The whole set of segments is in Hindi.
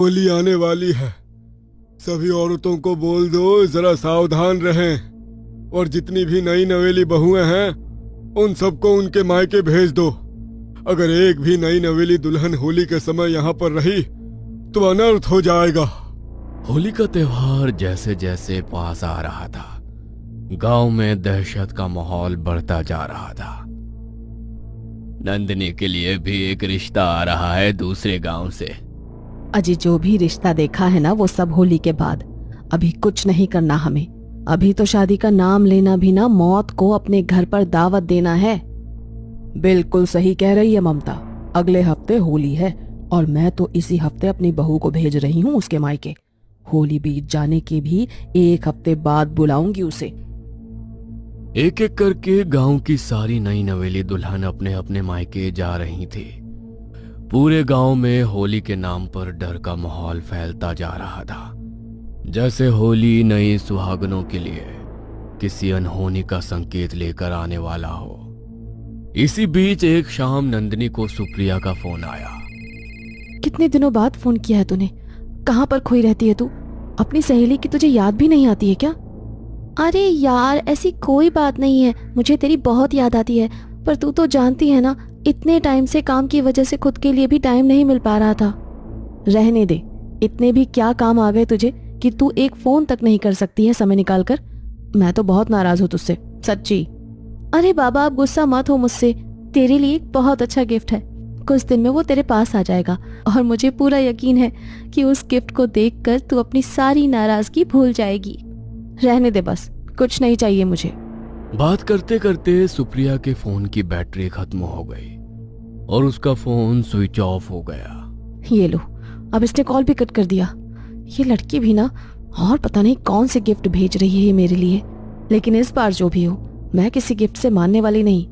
होली आने वाली है। सभी औरतों को बोल दो जरा सावधान रहें, और जितनी भी नई नवेली बहुएं हैं उन सबको उनके मायके भेज दो। अगर एक भी नई नवेली दुल्हन होली के समय यहाँ पर रही तो अनर्थ हो जाएगा। होली का त्योहार जैसे जैसे पास आ रहा था, गांव में दहशत का माहौल बढ़ता जा रहा था। नंदिनी के लिए भी एक रिश्ता आ रहा है दूसरे गांव से। अजी जो भी रिश्ता देखा है ना वो सब होली के बाद। अभी कुछ नहीं करना हमें। अभी तो शादी का नाम लेना भी ना मौत को अपने घर पर दावत देना है। बिल्कुल सही कह रही है ममता। अगले हफ्ते होली है और मैं तो इसी हफ्ते अपनी बहू को भेज रही हूँ उसके मायके। होली बीत जाने के भी एक हफ्ते बाद बुलाऊंगी उसे। एक एक करके गांव की सारी नई नवेली दुल्हन अपने अपने मायके जा रही थी। पूरे गांव में होली के नाम पर डर का माहौल फैलता जा रहा था, जैसे होली नई सुहागनों के लिए किसी अनहोनी का संकेत लेकर आने वाला हो। इसी बीच एक शाम नंदिनी को सुप्रिया का फोन आया। कितने दिनों बाद फोन किया है तूने? कहाँ पर खोई रहती है तू? अपनी सहेली की तुझे याद भी नहीं आती है क्या? अरे यार ऐसी कोई बात नहीं है, मुझे तेरी बहुत याद आती है, पर तू तो जानती है ना इतने टाइम से काम की वजह से खुद के लिए भी टाइम नहीं मिल पा रहा था। रहने दे, इतने भी क्या काम आ गए तुझे कि तू एक फोन तक नहीं कर सकती है समय निकाल कर। मैं तो बहुत नाराज हूँ तुझसे, सच्ची। अरे बाबा आप गुस्सा मत हो मुझसे, तेरे लिए एक बहुत अच्छा गिफ्ट है। कुछ दिन में वो तेरे पास आ जाएगा और मुझे पूरा यकीन है कि उस गिफ्ट को देखकर तू अपनी सारी नाराजगी भूल जाएगी। रहने दे बस, कुछ नहीं चाहिए मुझे। बात करते करते सुप्रिया के फोन की बैटरी खत्म हो गई और उसका फोन स्विच ऑफ हो गया। ये लो, अब इसने कॉल भी कट कर दिया। ये लड़की भी ना, और पता नहीं कौन से गिफ्ट भेज रही है ये मेरे लिए। लेकिन इस बार जो भी हो, मैं किसी गिफ्ट से मानने वाली नहीं।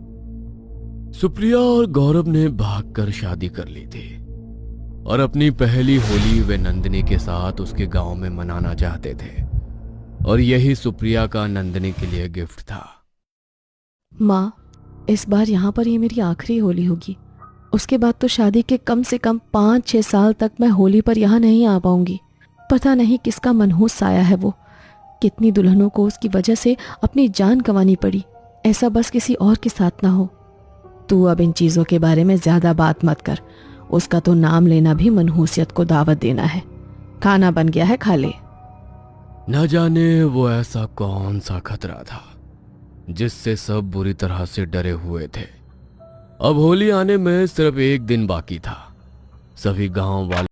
सुप्रिया और गौरव ने भागकर शादी कर ली थी और अपनी पहली होली वे नंदिनी के साथ उसके गांव में मनाना चाहते थे, और यही सुप्रिया का नंदिनी के लिए गिफ्ट था। माँ, इस बार यहाँ पर ये मेरी आखिरी होली होगी। उसके बाद तो शादी के कम से कम 5-6 साल तक मैं होली पर यहाँ नहीं आ पाऊंगी। पता नहीं किसका मनहूस साया है वो। कितनी दुल्हनों को उसकी वजह से अपनी जान गंवानी पड़ी। ऐसा बस किसी और के साथ ना हो। तू अब इन चीज़ों के बारे में ज़्यादा बात मत कर। उसका तो नाम लेना भी मनहूसियत को दावत देना है। खाना बन गया है, खा ले। न जाने वो ऐसा कौन सा खतरा था जिससे सब बुरी तरह से डरे हुए थे। अब होली आने में सिर्फ एक दिन बाकी था। सभी गांव वाले